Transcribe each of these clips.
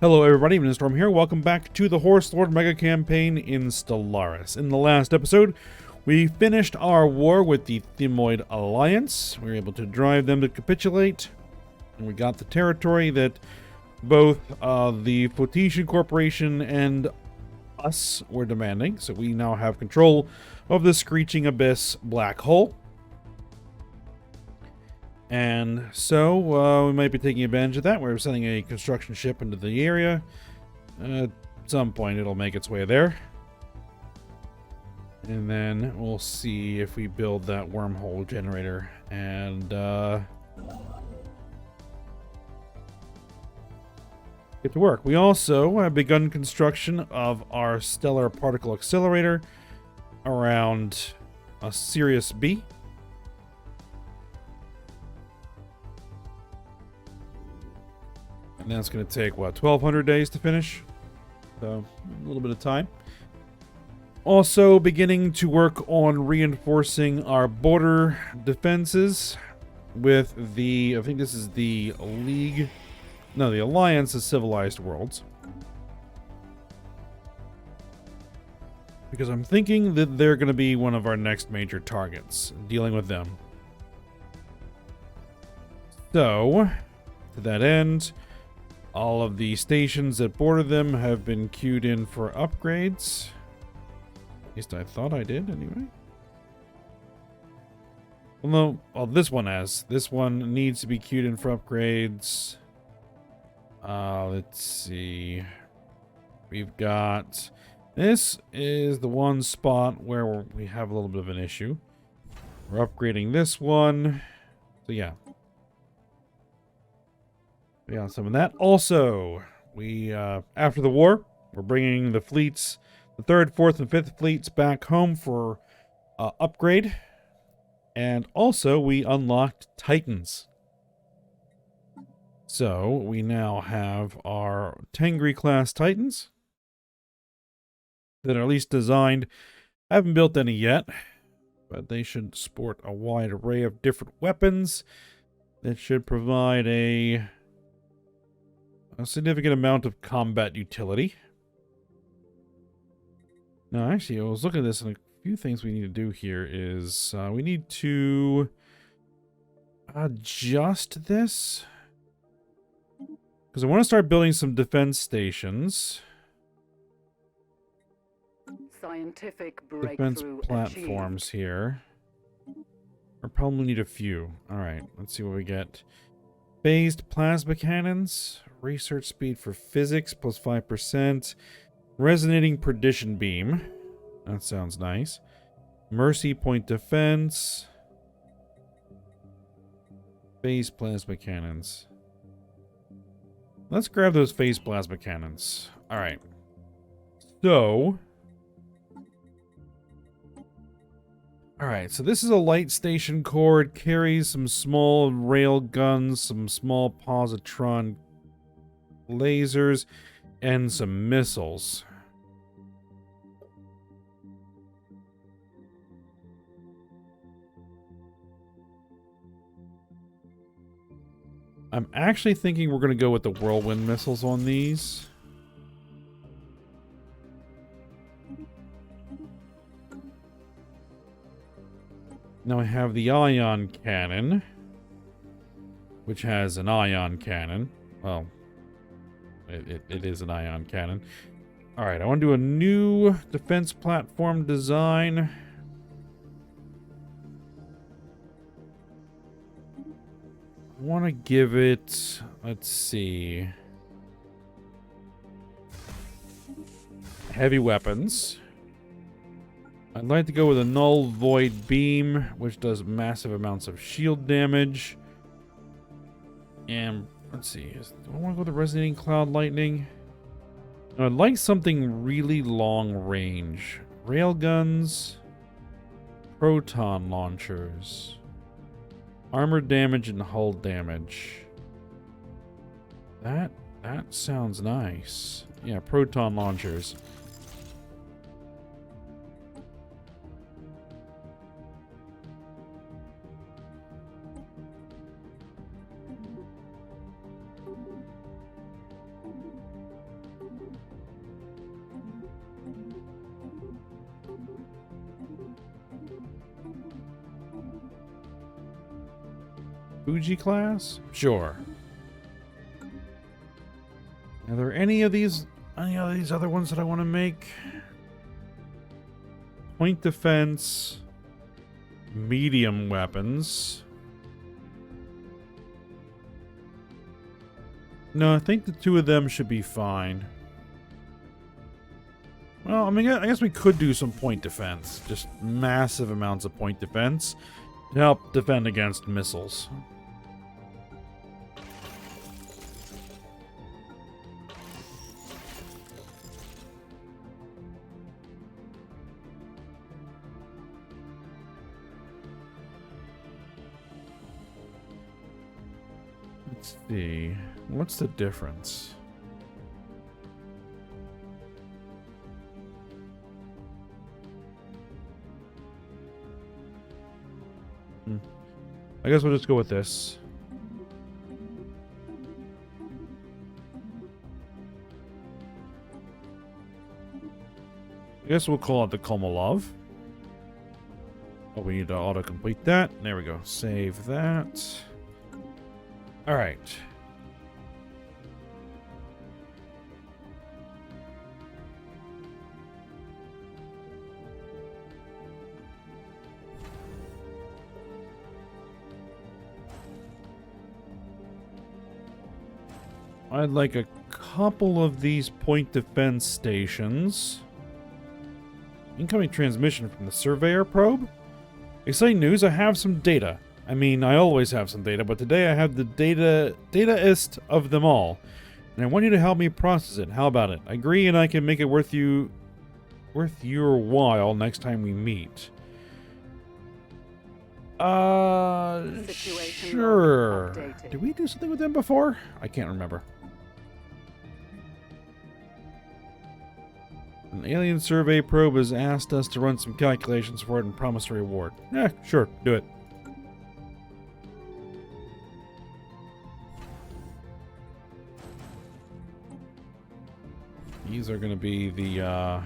Hello everybody, Storm here. Welcome back to the Horse Lord Mega Campaign in Stellaris. In the last episode, we finished our war with the Thymoid Alliance. We were able to drive them to capitulate, and we got the territory that both the Photetian Corporation and us were demanding. So we now have control of the Screeching Abyss black hole. And so we might be taking advantage of that. We're sending a construction ship into the area. At some point it'll make its way there. And then we'll see if we build that wormhole generator and get to work. We also have begun construction of our stellar particle accelerator around Sirius B. And that's going to take, what, 1,200 days to finish? So, a little bit of time. Also, beginning to work on reinforcing our border defenses with the, I think this is the League, no, the Alliance of Civilized Worlds. Because I'm thinking that they're going to be one of our next major targets, dealing with them. So, to that end, all of the stations that border them have been queued in for upgrades. At least I thought I did, anyway. Well, no. Well, this one has. This one needs to be queued in for upgrades. Let's see. We've got... This is the one spot where we have a little bit of an issue. We're upgrading this one. So, yeah. Yeah, some of that. Also, we, after the war, we're bringing the fleets, the 3rd, 4th, and 5th fleets back home for upgrade. And also, we unlocked Titans. So, we now have our Tengri-class Titans that are at least designed. I haven't built any yet, but they should sport a wide array of different weapons that should provide a significant amount of combat utility. Now, actually, I was looking at this, and a few things we need to do here is we need to adjust this. Because I want to start building some defense stations. Scientific Defense platforms achieved. here. Or probably need a few. Alright, let's see what we get. Phased plasma cannons. Research speed for physics plus 5%. Resonating perdition beam. That sounds nice. Mercy point defense. Phased plasma cannons. Let's grab those phased plasma cannons. Alright. So... Alright, so this is a light station core. It carries some small rail guns, some small positron lasers, and some missiles. I'm actually thinking we're going to go with the whirlwind missiles on these. Now I have the ion cannon, which has an ion cannon. Well, it is an ion cannon. Alright, I want to do a new defense platform design. I want to give it, let's see, heavy weapons. I'd like to go with a null void beam, which does massive amounts of shield damage. And let's see, do I want to go with the resonating cloud lightning? No, I'd like something really long range. Railguns, proton launchers, armor damage, and hull damage. That sounds nice. Yeah, proton launchers. Fuji class? Sure. Are there any of these other ones that I want to make? Point defense, medium weapons. No, I think the two of them should be fine. Well, I mean, I guess we could do some point defense. Just massive amounts of point defense to help defend against missiles. Let's see. What's the difference? I guess we'll just go with this. I guess we'll call it the Komolov. Oh, we need to auto-complete that. There we go. Save that. Alright. I'd like a couple of these point defense stations. Incoming transmission from the Surveyor probe? Exciting news, I have some data. I mean, I always have some data, but today I have the data-ist of them all. And I want you to help me process it. How about it? I agree, and I can make it worth your while next time we meet. Sure. Did we do something with them before? I can't remember. An alien survey probe has asked us to run some calculations for it and promise a reward. Yeah, sure, do it. These are going to be the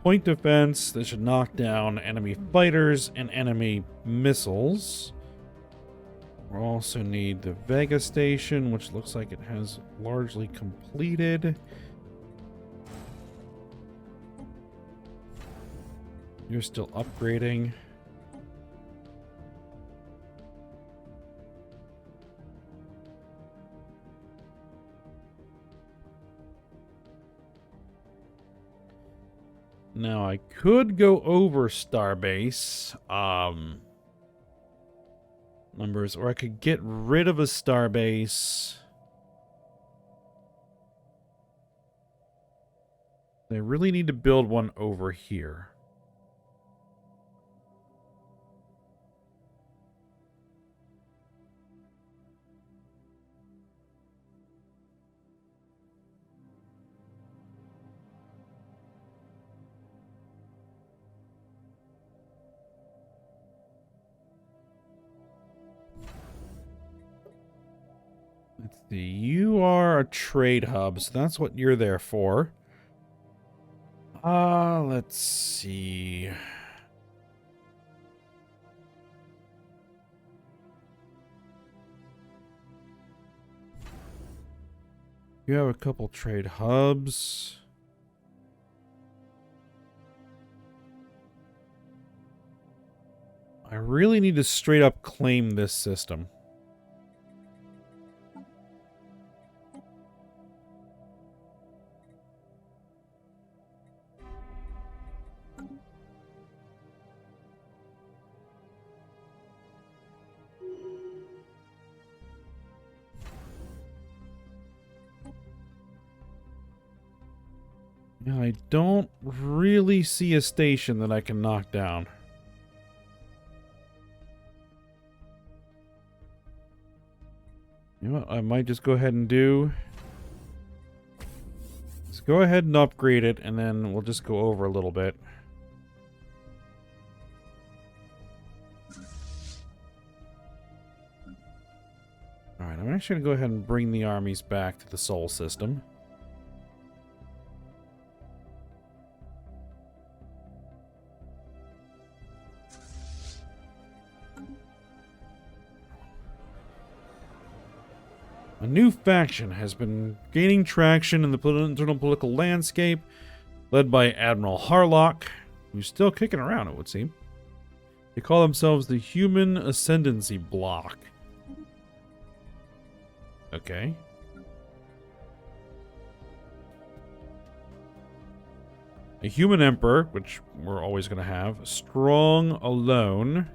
point defense that should knock down enemy fighters and enemy missiles. We'll also need the Vega station, which looks like it has largely completed. You're still upgrading. Now, I could go over Starbase numbers, or I could get rid of a Starbase. I really need to build one over here. Let's see, you are a trade hub, so that's what you're there for. Let's see. You have a couple trade hubs. I really need to straight up claim this system. I don't really see a station that I can knock down. You know what I might just go ahead and do? Let's go ahead and upgrade it, and then we'll just go over a little bit. Alright, I'm actually going to go ahead and bring the armies back to the Sol system. A new faction has been gaining traction in the internal political landscape, led by Admiral Harlock, who's still kicking around, it would seem. They call themselves the Human Ascendancy Bloc. Okay. A human emperor, which we're always going to have. Strong alone.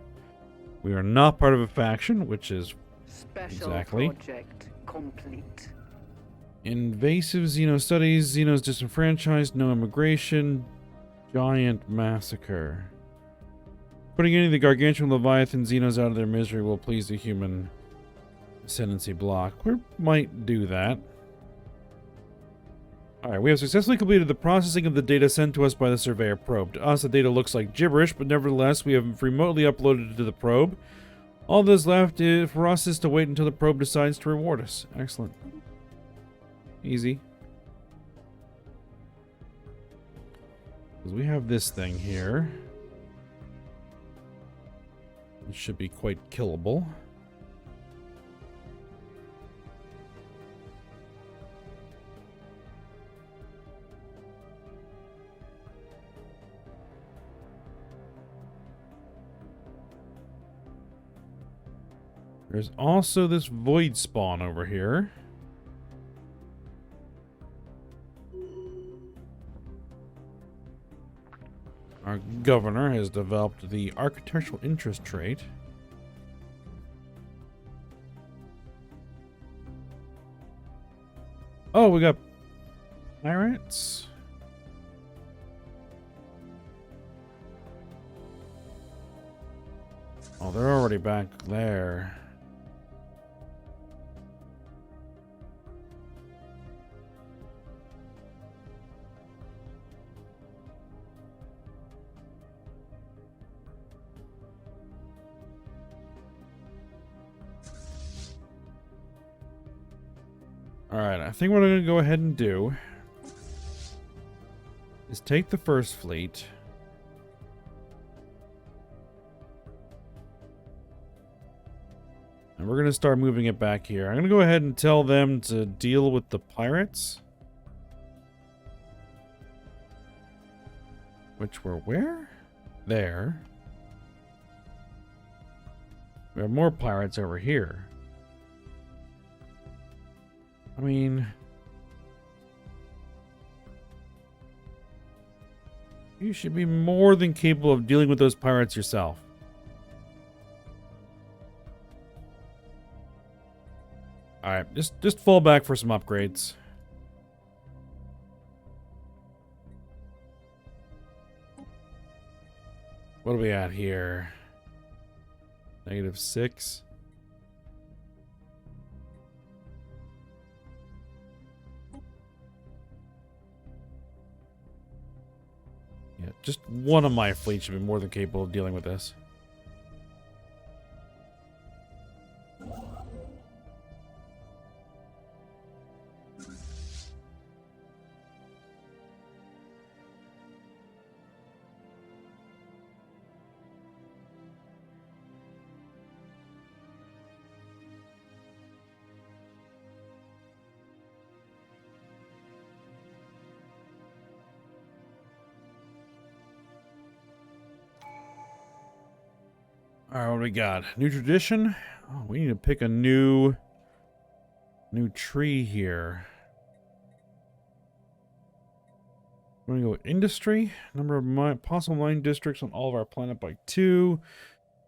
We are not part of a faction, which is Special exactly. project complete. Invasive Xeno studies. Xenos disenfranchised. No immigration. Giant massacre. Putting any of the gargantuan Leviathan Xenos out of their misery will please the Human Ascendancy Bloc. We might do that. Alright, we have successfully completed the processing of the data sent to us by the Surveyor probe. To us, the data looks like gibberish, but nevertheless, we have remotely uploaded it to the probe. All that's left for us is to wait until the probe decides to reward us. Excellent. Easy. Because we have this thing here. It should be quite killable. There's also this void spawn over here. Our governor has developed the architectural interest trait. Oh, we got pirates. Oh, they're already back there. Alright, I think what I'm going to go ahead and do is take the first fleet. And we're going to start moving it back here. I'm going to go ahead and tell them to deal with the pirates. Which were where? There. We have more pirates over here. I mean, you should be more than capable of dealing with those pirates yourself. Alright, just fall back for some upgrades. What are we at here? -6. Yeah, just one of my fleet should be more than capable of dealing with this. Alright, what do we got? New tradition? Oh, we need to pick a new tree here. We're going to go industry. Number of possible mining districts on all of our planet by 2.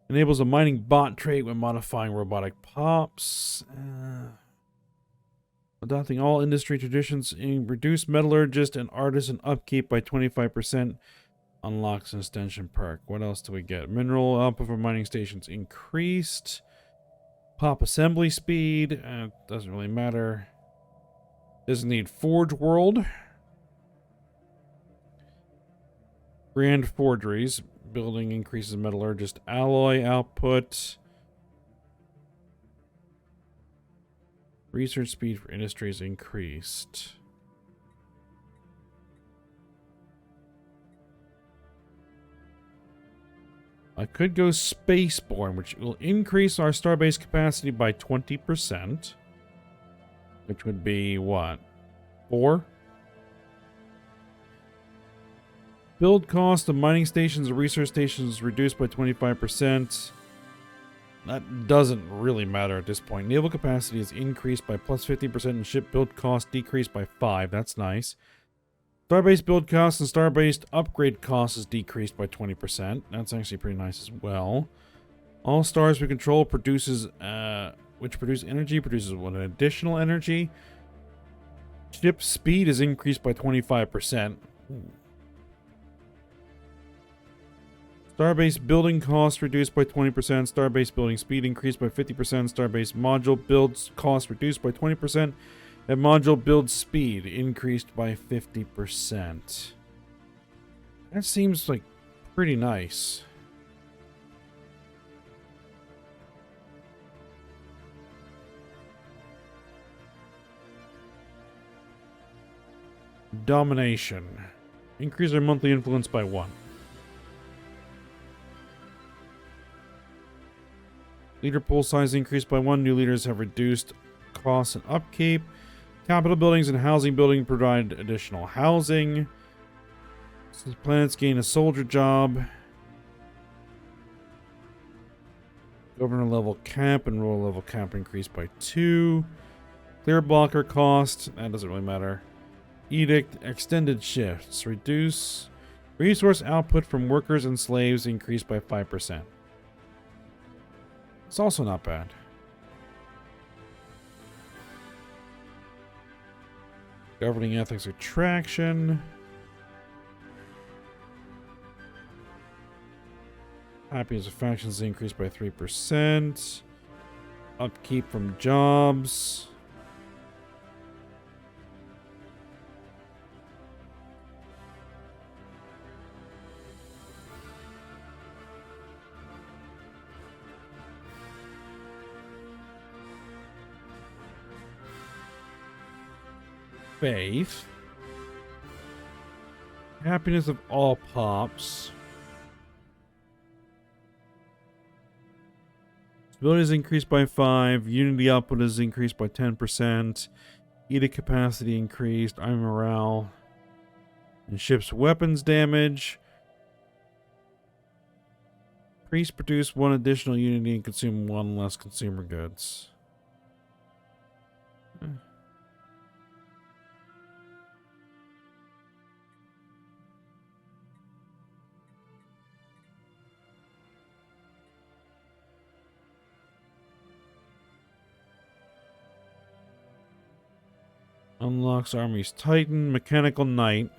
Enables a mining bot trait when modifying robotic pops. Adopting all industry traditions. Reduce metallurgist and artisan upkeep by 25%. Unlocks an extension perk. What else do we get? Mineral output for mining stations increased. Pop assembly speed. Doesn't really matter. Doesn't need Forge World. Grand Forgeries. Building increases metallurgist alloy output. Research speed for industries increased. I could go Spaceborne, which will increase our starbase capacity by 20%. which would be what? 4? Build cost of mining stations and research stations reduced by 25%. That doesn't really matter at this point. Naval capacity is increased by plus 15% and ship build cost decreased by 5. That's nice. Star-based build costs and star-based upgrade costs is decreased by 20%. That's actually pretty nice as well. All stars we control produces, which produce energy, produces one additional energy. Ship speed is increased by 25%. Star-based building costs reduced by 20%. Star-based building speed increased by 50%. Star-based module builds cost reduced by 20%. And module build speed increased by 50%. That seems like pretty nice. Domination. Increase our monthly influence by 1. Leader pool size increased by 1. New leaders have reduced costs and upkeep. Capital buildings and housing building provide additional housing. Planets gain a soldier job. Governor level cap and ruler level cap increased by 2. Clear blocker cost. That doesn't really matter. Edict extended shifts. Reduce resource output from workers and slaves increased by 5%. It's also not bad. Governing ethics retraction. Happiness of factions increased by 3%. Upkeep from jobs. Faith. Happiness of all pops. Stability is increased by 5. Unity output is increased by 10%. Edict capacity increased. Army morale. And ship's weapons damage. Priests produce 1 additional unity and consume 1 less consumer goods. Unlocks Army's Titan, Mechanical Knight.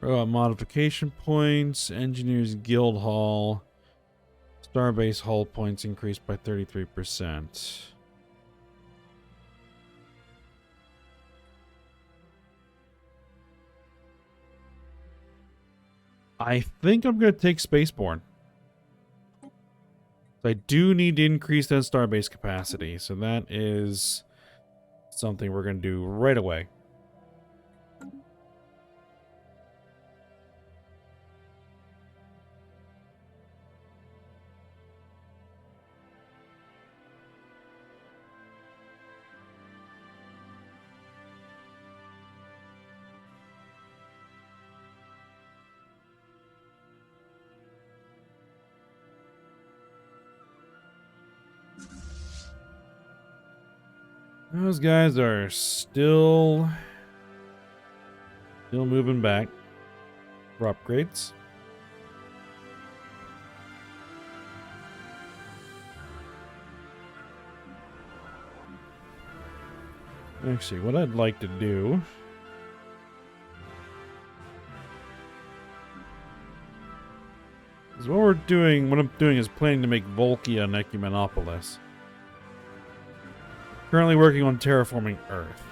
Modification points, Engineers Guild Hall. Starbase hull points increased by 33%. I think I'm going to take Spaceborne. I do need to increase that starbase capacity, so that is something we're going to do right away. Those guys are still moving back for upgrades. Actually, what I'd like to do is what I'm doing is planning to make Volkia an Ecumenopolis. Currently working on terraforming Earth.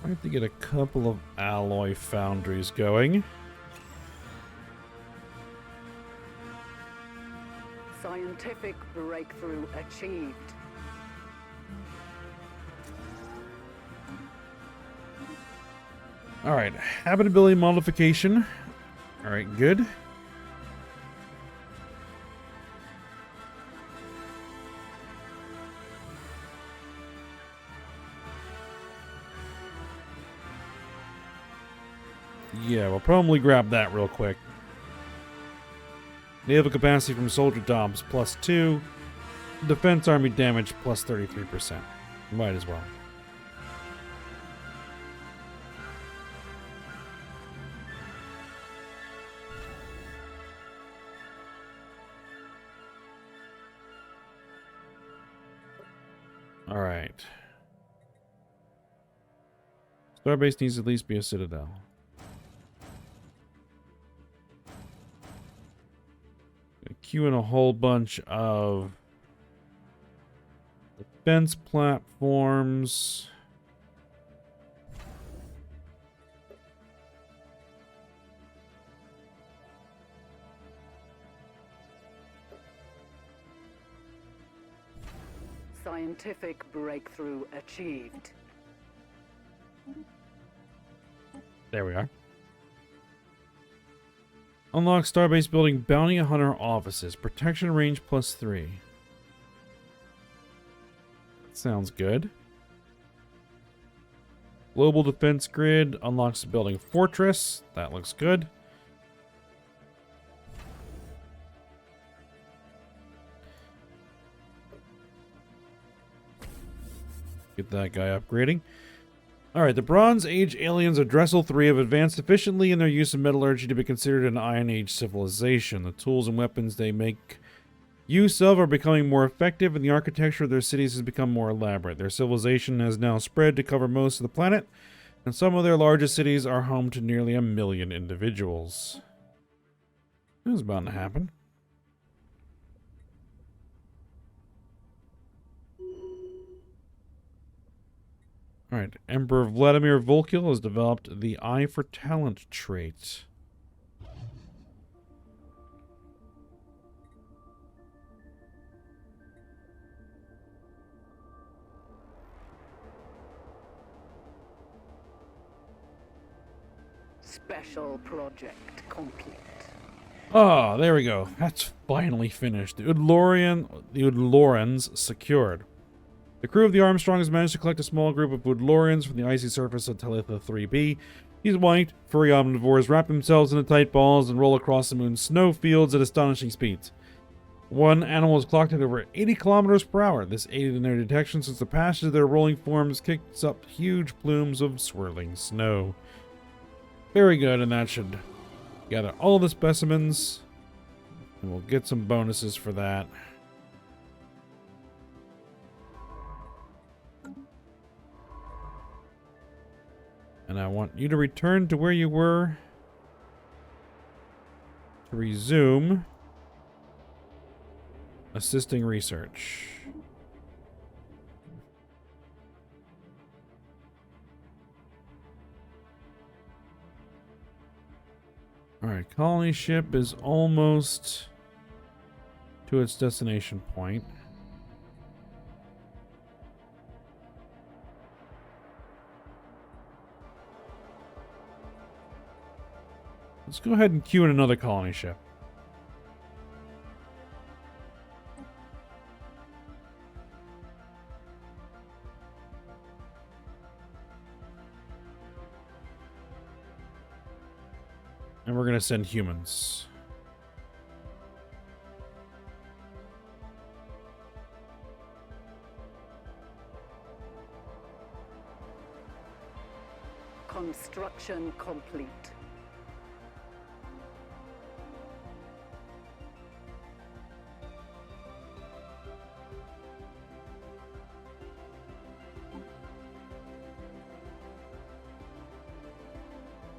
I have to get a couple of alloy foundries going. Scientific breakthrough achieved. Alright, habitability modification. Alright, good. Yeah, we'll probably grab that real quick. Naval capacity from soldier tops +2. Defense army damage +33%. Might as well. Alright. Starbase needs to at least be a citadel. Queue in a whole bunch of defense platforms. Scientific breakthrough achieved. There we are. Unlock Starbase building Bounty Hunter offices. Protection range +3. That sounds good. Global defense grid unlocks the building fortress. That looks good. Get that guy upgrading. Alright, the Bronze Age aliens of Dressel 3 have advanced sufficiently in their use of metallurgy to be considered an Iron Age civilization. The tools and weapons they make use of are becoming more effective, and the architecture of their cities has become more elaborate. Their civilization has now spread to cover most of the planet, and some of their largest cities are home to nearly 1 million individuals. That was bound to happen. Alright, Emperor Vladimir Volkil has developed the Eye for Talent trait. Special project complete. Ah, there we go. That's finally finished. The Udlorans secured. The crew of the Armstrong has managed to collect a small group of Woodlorians from the icy surface of Talitha 3b. These white, furry omnivores wrap themselves into tight balls and roll across the moon's snow fields at astonishing speeds. One animal is clocked at over 80 kilometers per hour. This aided in their detection since the passage of their rolling forms kicks up huge plumes of swirling snow. Very good, and that should gather all the specimens, and we'll get some bonuses for that. And I want you to return to where you were to resume assisting research. Alright, colony ship is almost to its destination point. Let's go ahead and queue in another colony ship. And we're going to send humans. Construction complete.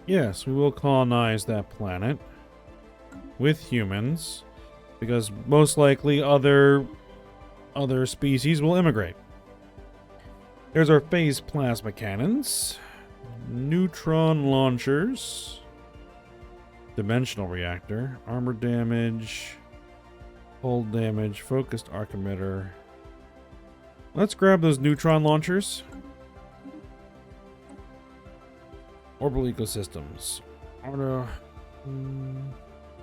Yes, we will colonize that planet with humans, because most likely other species will immigrate. There's our phase plasma cannons, neutron launchers, dimensional reactor, armor damage, hull damage, focused arc emitter. Let's grab those neutron launchers. Orbital ecosystems. Auto.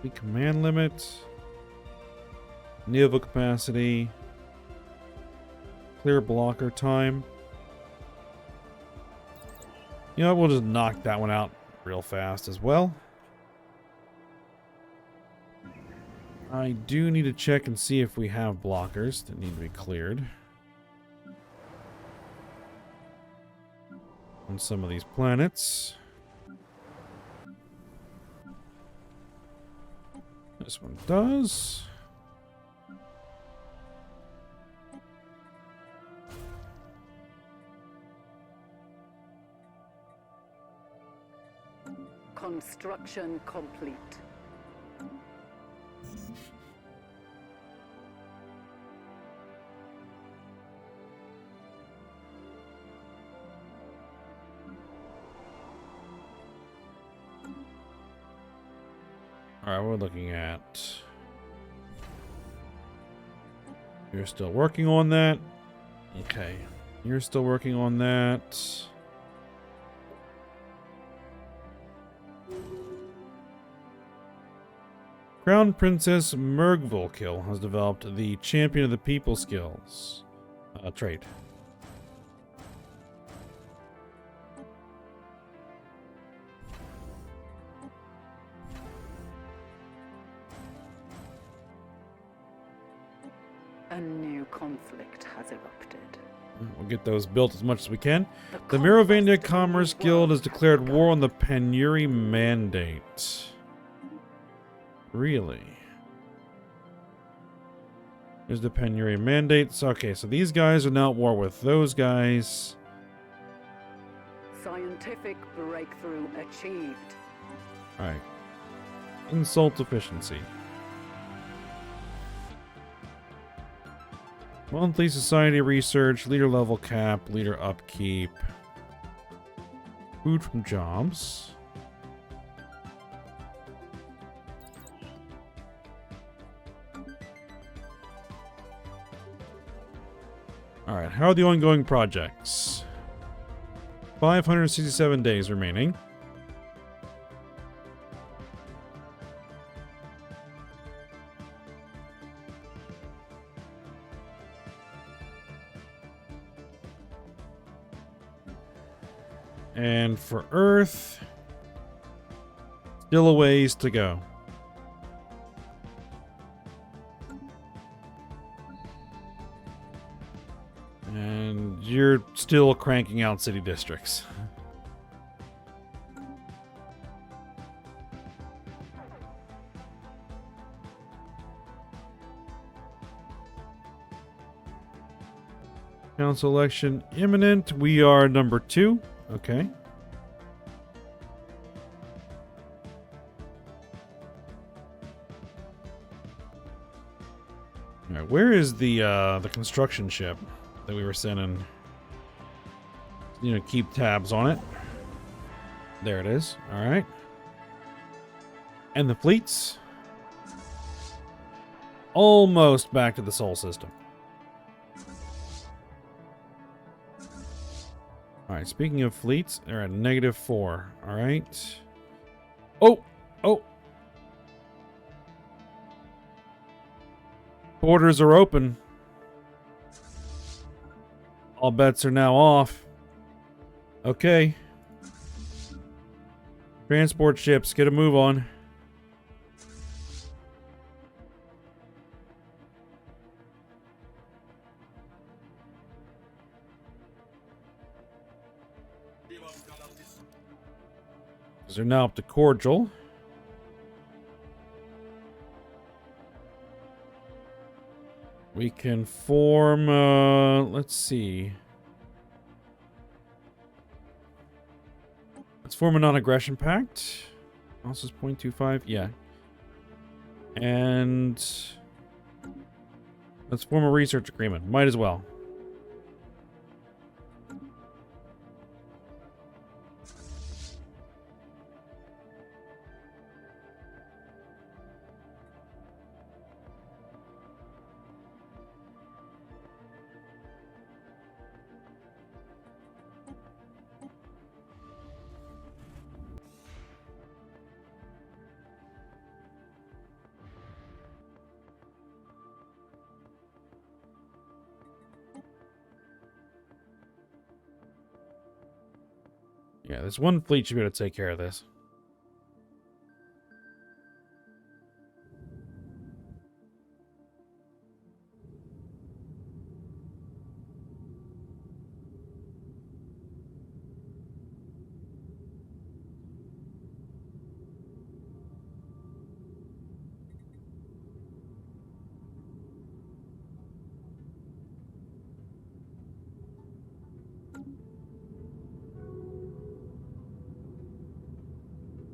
The command limit. Nova capacity. Clear blocker time. You know what? We'll just knock that one out real fast as well. I do need to check and see if we have blockers that need to be cleared on some of these planets. This one does. Construction complete. All right, we're looking at. You're still working on that. Okay, you're still working on that. Crown Princess Mergvolkill has developed the Champion of the People skills trait. A new conflict has erupted. We'll get those built as much as we can. The Merovania Commerce Guild has declared war on the Panuri Mandate. Really? There's the Panuri Mandates. Okay, so these guys are now at war with those guys. Scientific breakthrough achieved. Alright. Insult efficiency. Monthly society research, leader level cap, leader upkeep. Food from jobs. Alright, how are the ongoing projects? 567 days remaining. And for Earth, still a ways to go. And you're still cranking out city districts. Council election imminent. We are number 2. Okay. All right, where is the construction ship that we were sending? You know, keep tabs on it. There it is. All right. And the fleets? Almost back to the Sol system. Alright, speaking of fleets, they're at -4. Alright. Oh! Oh! Borders are open. All bets are now off. Okay. Transport ships, get a move on. They're now up to cordial. We can form, let's see. Let's form a non-aggression pact. Also 0.25, yeah. And let's form a research agreement. Might as well. Yeah, this one fleet should be able to take care of this.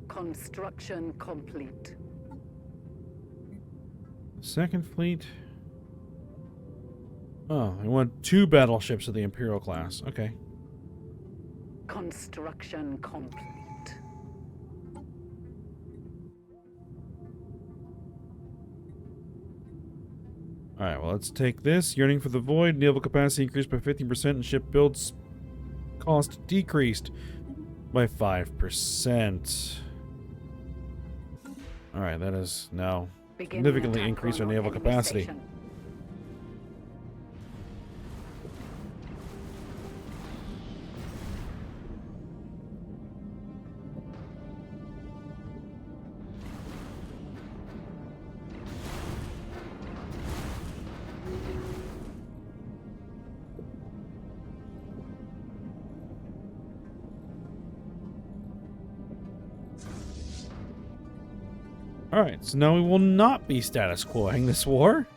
Construction complete. Second fleet. Oh, I want 2 battleships of the Imperial class. Okay. Construction complete. Alright, well, let's take this. Yearning for the Void. Naval capacity increased by 15% and ship builds cost decreased by 5%. Alright, that is now significantly increased our naval capacity. Alright, so now we will not be status quoing this war.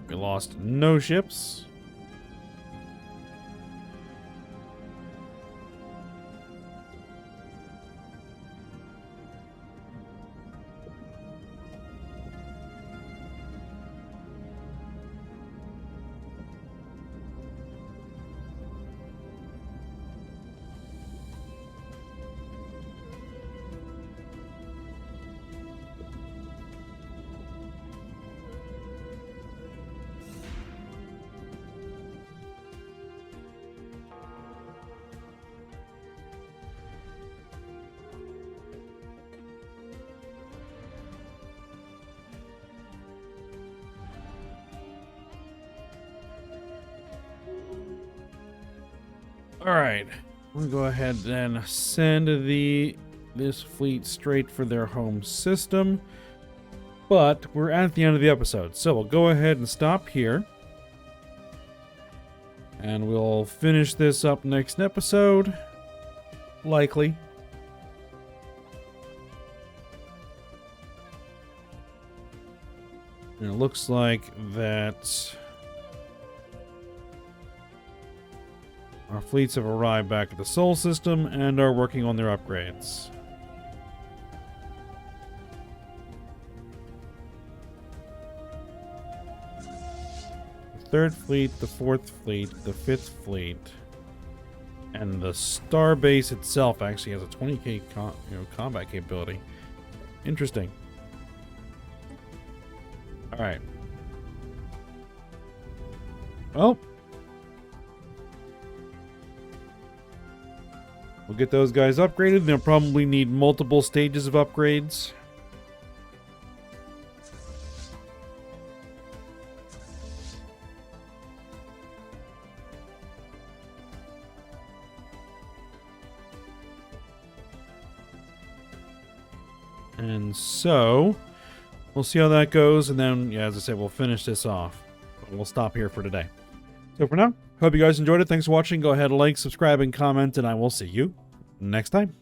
We lost no ships. Alright, we'll go ahead and send this fleet straight for their home system. But we're at the end of the episode, so we'll go ahead and stop here. And we'll finish this up next episode. Likely. And it looks like that our fleets have arrived back at the Sol system and are working on their upgrades. The 3rd fleet, the 4th fleet, the 5th fleet, and the starbase itself actually has a 20k combat capability. Interesting. Alright. Well, we'll get those guys upgraded. They'll probably need multiple stages of upgrades. And so, we'll see how that goes, and then, yeah, as I said, we'll finish this off. But we'll stop here for today. So for now, hope you guys enjoyed it. Thanks for watching. Go ahead, like, subscribe, and comment, and I will see you next time.